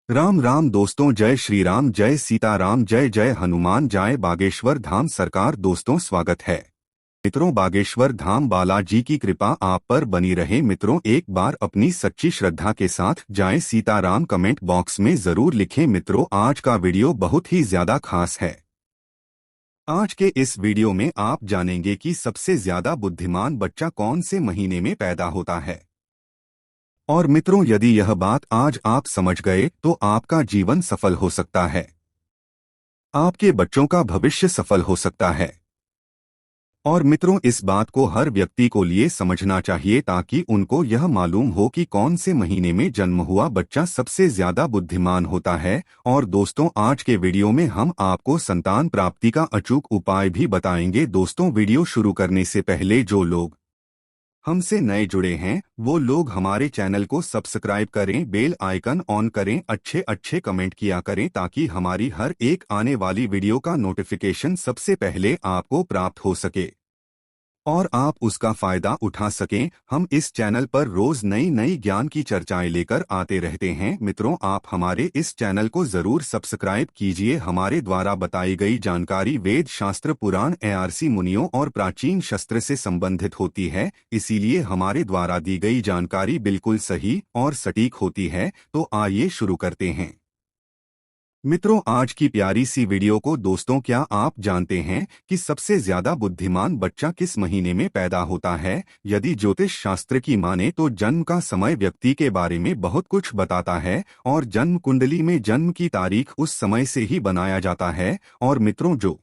राम राम दोस्तों, जय श्री राम, जय सीताराम, जय जय हनुमान, जय बागेश्वर धाम सरकार। दोस्तों, स्वागत है। मित्रों, बागेश्वर धाम बालाजी की कृपा आप पर बनी रहे। मित्रों, एक बार अपनी सच्ची श्रद्धा के साथ जय सीताराम कमेंट बॉक्स में जरूर लिखें। मित्रों, आज का वीडियो बहुत ही ज्यादा खास है। आज के इस वीडियो में आप जानेंगे कि सबसे ज्यादा बुद्धिमान बच्चा कौन से महीने में पैदा होता है। और मित्रों, यदि यह बात आज आप समझ गए तो आपका जीवन सफल हो सकता है, आपके बच्चों का भविष्य सफल हो सकता है। और मित्रों, इस बात को हर व्यक्ति को लिए समझना चाहिए ताकि उनको यह मालूम हो कि कौन से महीने में जन्म हुआ बच्चा सबसे ज्यादा बुद्धिमान होता है। और दोस्तों, आज के वीडियो में हम आपको संतान प्राप्ति का अचूक उपाय भी बताएंगे। दोस्तों, वीडियो शुरू करने से पहले जो लोग हमसे नए जुड़े हैं वो लोग हमारे चैनल को सब्सक्राइब करें, बेल आइकन ऑन करें, अच्छे अच्छे कमेंट किया करें ताकि हमारी हर एक आने वाली वीडियो का नोटिफिकेशन सबसे पहले आपको प्राप्त हो सके और आप उसका फायदा उठा सकें। हम इस चैनल पर रोज नई नई ज्ञान की चर्चाएं लेकर आते रहते हैं। मित्रों, आप हमारे इस चैनल को जरूर सब्सक्राइब कीजिए। हमारे द्वारा बताई गई जानकारी वेद, शास्त्र, पुराण, एआरसी मुनियों और प्राचीन शस्त्र से संबंधित होती है, इसीलिए हमारे द्वारा दी गई जानकारी बिल्कुल सही और सटीक होती है। तो आइए शुरू करते हैं। मित्रों, आज की प्यारी सी वीडियो को दोस्तों, क्या आप जानते हैं कि सबसे ज्यादा बुद्धिमान बच्चा किस महीने में पैदा होता है? यदि ज्योतिष शास्त्र की माने तो जन्म का समय व्यक्ति के बारे में बहुत कुछ बताता है और जन्म कुंडली में जन्म की तारीख उस समय से ही बनाया जाता है। और मित्रों, जो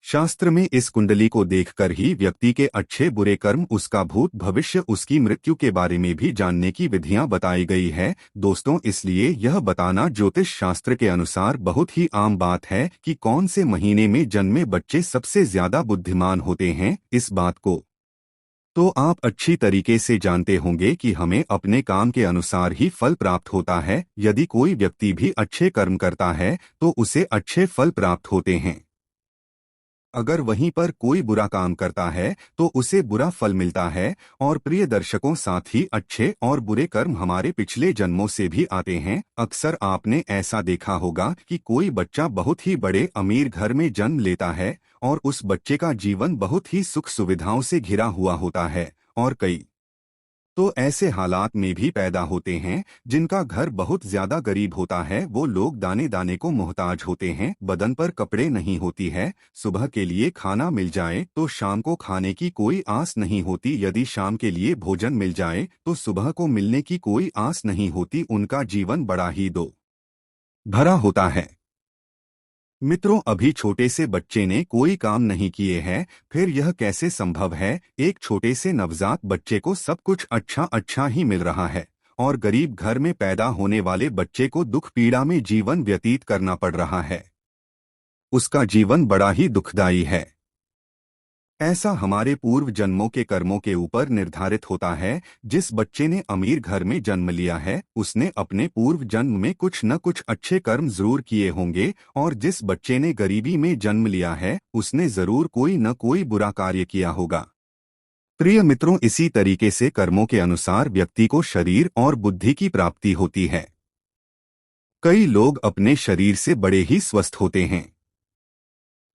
शास्त्र में इस कुंडली को देखकर ही व्यक्ति के अच्छे बुरे कर्म, उसका भूत भविष्य, उसकी मृत्यु के बारे में भी जानने की विधियां बताई गई है। दोस्तों, इसलिए यह बताना ज्योतिष शास्त्र के अनुसार बहुत ही आम बात है कि कौन से महीने में जन्मे बच्चे सबसे ज्यादा बुद्धिमान होते हैं। इस बात को तो आप अच्छी तरीके से जानते होंगे कि हमें अपने काम के अनुसार ही फल प्राप्त होता है। यदि कोई व्यक्ति भी अच्छे कर्म करता है तो उसे अच्छे फल प्राप्त होते हैं, अगर वहीं पर कोई बुरा काम करता है तो उसे बुरा फल मिलता है। और प्रिय दर्शकों, साथ ही अच्छे और बुरे कर्म हमारे पिछले जन्मों से भी आते हैं। अक्सर आपने ऐसा देखा होगा कि कोई बच्चा बहुत ही बड़े अमीर घर में जन्म लेता है और उस बच्चे का जीवन बहुत ही सुख सुविधाओं से घिरा हुआ होता है। और कई तो ऐसे हालात में भी पैदा होते हैं जिनका घर बहुत ज्यादा गरीब होता है। वो लोग दाने दाने को मोहताज होते हैं, बदन पर कपड़े नहीं होती है, सुबह के लिए खाना मिल जाए तो शाम को खाने की कोई आस नहीं होती, यदि शाम के लिए भोजन मिल जाए तो सुबह को मिलने की कोई आस नहीं होती। उनका जीवन बड़ा ही दो भरा होता है। मित्रों, अभी छोटे से बच्चे ने कोई काम नहीं किए हैं, फिर यह कैसे संभव है? एक छोटे से नवजात बच्चे को सब कुछ अच्छा अच्छा ही मिल रहा है और गरीब घर में पैदा होने वाले बच्चे को दुख पीड़ा में जीवन व्यतीत करना पड़ रहा है। उसका जीवन बड़ा ही दुखदायी है। ऐसा हमारे पूर्व जन्मों के कर्मों के ऊपर निर्धारित होता है। जिस बच्चे ने अमीर घर में जन्म लिया है उसने अपने पूर्व जन्म में कुछ न कुछ अच्छे कर्म जरूर किए होंगे, और जिस बच्चे ने गरीबी में जन्म लिया है उसने जरूर कोई न कोई बुरा कार्य किया होगा। प्रिय मित्रों, इसी तरीके से कर्मों के अनुसार व्यक्ति को शरीर और बुद्धि की प्राप्ति होती है। कई लोग अपने शरीर से बड़े ही स्वस्थ होते हैं।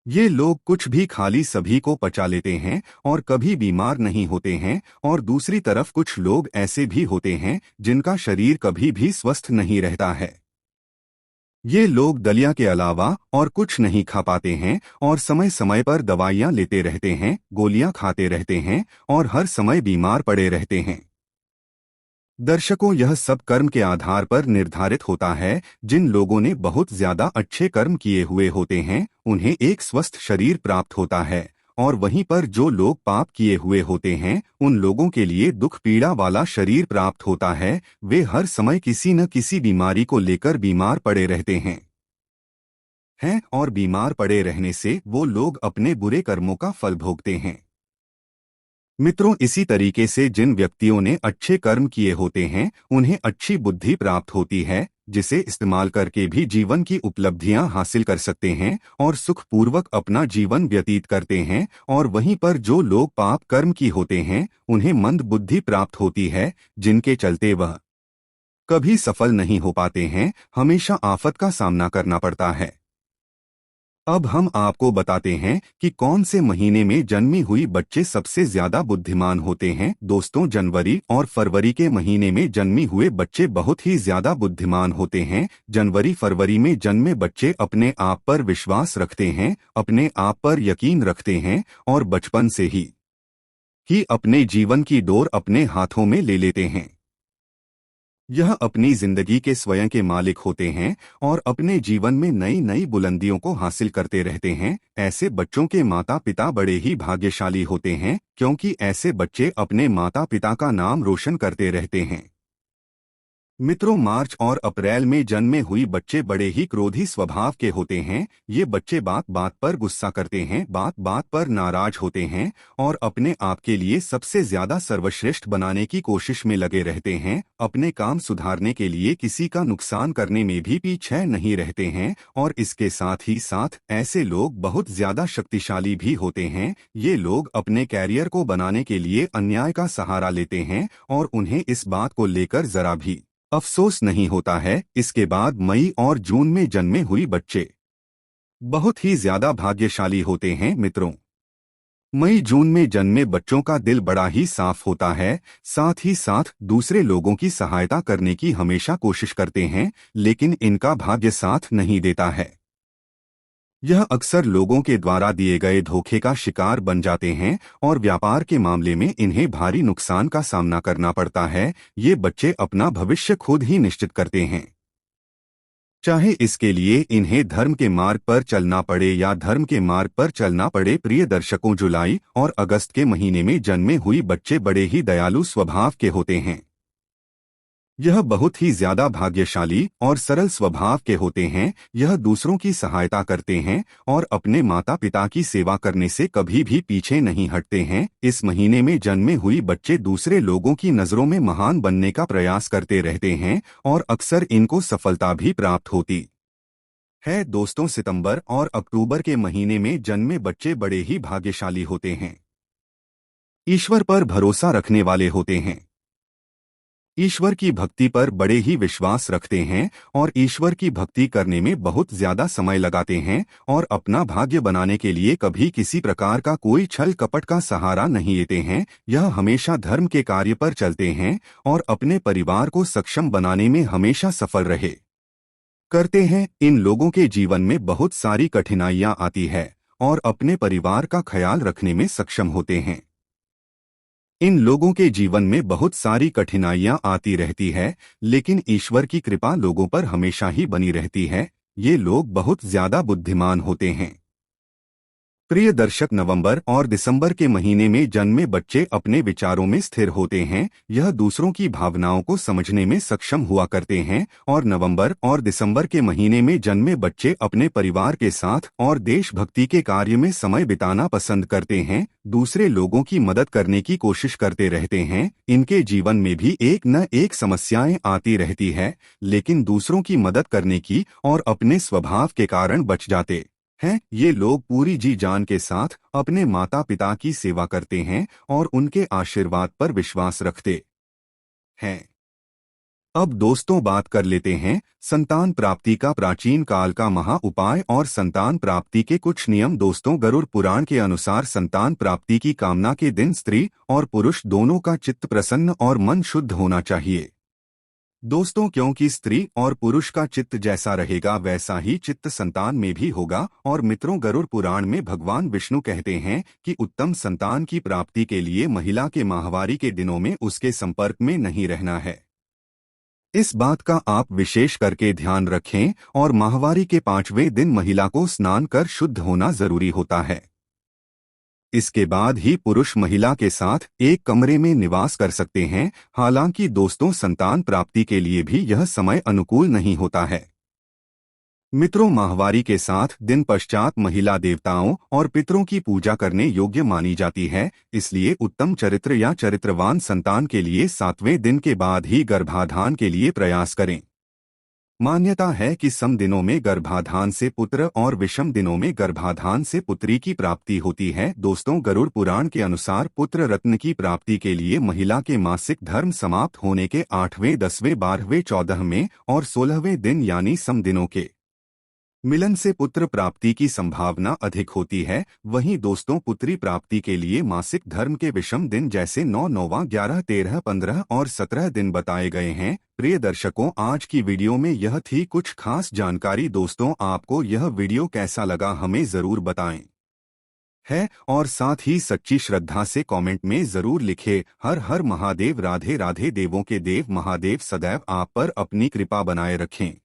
ये लोग कुछ भी खाली सभी को पचा लेते हैं और कभी बीमार नहीं होते हैं। और दूसरी तरफ कुछ लोग ऐसे भी होते हैं जिनका शरीर कभी भी स्वस्थ नहीं रहता है। ये लोग दलिया के अलावा और कुछ नहीं खा पाते हैं और समय समय पर दवाइयाँ लेते रहते हैं, गोलियां खाते रहते हैं और हर समय बीमार पड़े रहते हैं। दर्शकों, यह सब कर्म के आधार पर निर्धारित होता है। जिन लोगों ने बहुत ज्यादा अच्छे कर्म किए हुए होते हैं उन्हें एक स्वस्थ शरीर प्राप्त होता है, और वहीं पर जो लोग पाप किए हुए होते हैं उन लोगों के लिए दुख पीड़ा वाला शरीर प्राप्त होता है। वे हर समय किसी न किसी बीमारी को लेकर बीमार पड़े रहते हैं और बीमार पड़े रहने से वो लोग अपने बुरे कर्मों का फल भोगते हैं। मित्रों, इसी तरीके से जिन व्यक्तियों ने अच्छे कर्म किए होते हैं उन्हें अच्छी बुद्धि प्राप्त होती है, जिसे इस्तेमाल करके भी जीवन की उपलब्धियां हासिल कर सकते हैं और सुखपूर्वक अपना जीवन व्यतीत करते हैं। और वहीं पर जो लोग पाप कर्म की होते हैं उन्हें मंद बुद्धि प्राप्त होती है, जिनके चलते वह कभी सफल नहीं हो पाते हैं, हमेशा आफत का सामना करना पड़ता है। अब हम आपको बताते हैं कि कौन से महीने में जन्मी हुई बच्चे सबसे ज्यादा बुद्धिमान होते हैं। दोस्तों, जनवरी और फरवरी के महीने में जन्मी हुए बच्चे बहुत ही ज्यादा बुद्धिमान होते हैं। जनवरी फरवरी में जन्मे बच्चे अपने आप पर विश्वास रखते हैं, अपने आप पर यकीन रखते हैं और बचपन से ही अपने जीवन की डोर अपने हाथों में ले लेते हैं। यह अपनी जिंदगी के स्वयं के मालिक होते हैं और अपने जीवन में नई नई बुलंदियों को हासिल करते रहते हैं। ऐसे बच्चों के माता पिता बड़े ही भाग्यशाली होते हैं, क्योंकि ऐसे बच्चे अपने माता पिता का नाम रोशन करते रहते हैं। मित्रों, मार्च और अप्रैल में जन्मे हुई बच्चे बड़े ही क्रोधी स्वभाव के होते हैं। ये बच्चे बात बात पर गुस्सा करते हैं, बात बात पर नाराज होते हैं और अपने आप के लिए सबसे ज्यादा सर्वश्रेष्ठ बनाने की कोशिश में लगे रहते हैं। अपने काम सुधारने के लिए किसी का नुकसान करने में भी पीछे नहीं रहते हैं और इसके साथ ही साथ ऐसे लोग बहुत ज्यादा शक्तिशाली भी होते हैं। ये लोग अपने कैरियर को बनाने के लिए अन्याय का सहारा लेते हैं और उन्हें इस बात को लेकर जरा भी अफसोस नहीं होता है। इसके बाद मई और जून में जन्मे हुई बच्चे बहुत ही ज्यादा भाग्यशाली होते हैं। मित्रों, मई जून में जन्मे बच्चों का दिल बड़ा ही साफ होता है, साथ ही साथ दूसरे लोगों की सहायता करने की हमेशा कोशिश करते हैं, लेकिन इनका भाग्य साथ नहीं देता है। यह अक्सर लोगों के द्वारा दिए गए धोखे का शिकार बन जाते हैं और व्यापार के मामले में इन्हें भारी नुकसान का सामना करना पड़ता है। ये बच्चे अपना भविष्य खुद ही निश्चित करते हैं, चाहे इसके लिए इन्हें धर्म के मार्ग पर चलना पड़े या धर्म के मार्ग पर चलना पड़े। प्रिय दर्शकों, जुलाई और अगस्त के महीने में जन्मे हुई बच्चे बड़े ही दयालु स्वभाव के होते हैं। यह बहुत ही ज्यादा भाग्यशाली और सरल स्वभाव के होते हैं। यह दूसरों की सहायता करते हैं और अपने माता पिता की सेवा करने से कभी भी पीछे नहीं हटते हैं। इस महीने में जन्मे हुई बच्चे दूसरे लोगों की नजरों में महान बनने का प्रयास करते रहते हैं और अक्सर इनको सफलता भी प्राप्त होती है। दोस्तों, सितंबर और अक्टूबर के महीने में जन्मे बच्चे बड़े ही भाग्यशाली होते हैं। ईश्वर पर भरोसा रखने वाले होते हैं, ईश्वर की भक्ति पर बड़े ही विश्वास रखते हैं और ईश्वर की भक्ति करने में बहुत ज्यादा समय लगाते हैं और अपना भाग्य बनाने के लिए कभी किसी प्रकार का कोई छल कपट का सहारा नहीं लेते हैं। यह हमेशा धर्म के कार्य पर चलते हैं और अपने परिवार को सक्षम बनाने में हमेशा सफल रहे करते हैं। इन लोगों के जीवन में बहुत सारी कठिनाइयां आती है और अपने परिवार का ख्याल रखने में सक्षम होते हैं। इन लोगों के जीवन में बहुत सारी कठिनाइयां आती रहती है, लेकिन ईश्वर की कृपा लोगों पर हमेशा ही बनी रहती है। ये लोग बहुत ज्यादा बुद्धिमान होते हैं। प्रिय दर्शक, नवंबर और दिसंबर के महीने में जन्मे बच्चे अपने विचारों में स्थिर होते हैं। यह दूसरों की भावनाओं को समझने में सक्षम हुआ करते हैं और नवंबर और दिसंबर के महीने में जन्मे बच्चे अपने परिवार के साथ और देशभक्ति के कार्य में समय बिताना पसंद करते हैं। दूसरे लोगों की मदद करने की कोशिश करते रहते हैं। इनके जीवन में भी एक न एक समस्याएं आती रहती है, लेकिन दूसरों की मदद करने की और अपने स्वभाव के कारण बच जाते हैं। ये लोग पूरी जी जान के साथ अपने माता पिता की सेवा करते हैं और उनके आशीर्वाद पर विश्वास रखते हैं। अब दोस्तों, बात कर लेते हैं संतान प्राप्ति का प्राचीन काल का महा उपाय और संतान प्राप्ति के कुछ नियम। दोस्तों, गरुड़ पुराण के अनुसार संतान प्राप्ति की कामना के दिन स्त्री और पुरुष दोनों का चित्त प्रसन्न और मन शुद्ध होना चाहिए। दोस्तों, क्योंकि स्त्री और पुरुष का चित्त जैसा रहेगा वैसा ही चित्त संतान में भी होगा। और मित्रों, गरुड़ पुराण में भगवान विष्णु कहते हैं कि उत्तम संतान की प्राप्ति के लिए महिला के माहवारी के दिनों में उसके संपर्क में नहीं रहना है। इस बात का आप विशेष करके ध्यान रखें और माहवारी के 5वें दिन महिला को स्नान कर शुद्ध होना जरूरी होता है। इसके बाद ही पुरुष महिला के साथ एक कमरे में निवास कर सकते हैं। हालांकि दोस्तों, संतान प्राप्ति के लिए भी यह समय अनुकूल नहीं होता है। मित्रों, माहवारी के साथ दिन पश्चात महिला देवताओं और पितरों की पूजा करने योग्य मानी जाती है। इसलिए उत्तम चरित्र या चरित्रवान संतान के लिए 7वें दिन के बाद ही गर्भाधान के लिए प्रयास करें। मान्यता है कि सम दिनों में गर्भाधान से पुत्र और विषम दिनों में गर्भाधान से पुत्री की प्राप्ति होती है। दोस्तों, गरुड़ पुराण के अनुसार पुत्र रत्न की प्राप्ति के लिए महिला के मासिक धर्म समाप्त होने के 8वें, 10वें, 12वें, 14वें और 16वें दिन यानी सम दिनों के मिलन से पुत्र प्राप्ति की संभावना अधिक होती है। वहीं दोस्तों, पुत्री प्राप्ति के लिए मासिक धर्म के विषम दिन जैसे 9, 9वां, 11, 13, 15 और 17 दिन बताए गए हैं। प्रिय दर्शकों, आज की वीडियो में यह थी कुछ खास जानकारी। दोस्तों, आपको यह वीडियो कैसा लगा हमें जरूर बताएं है और साथ ही सच्ची श्रद्धा से कमेंट में जरूर लिखे। हर हर महादेव। राधे राधे। देवों के देव महादेव सदैव आप पर अपनी कृपा बनाए रखें।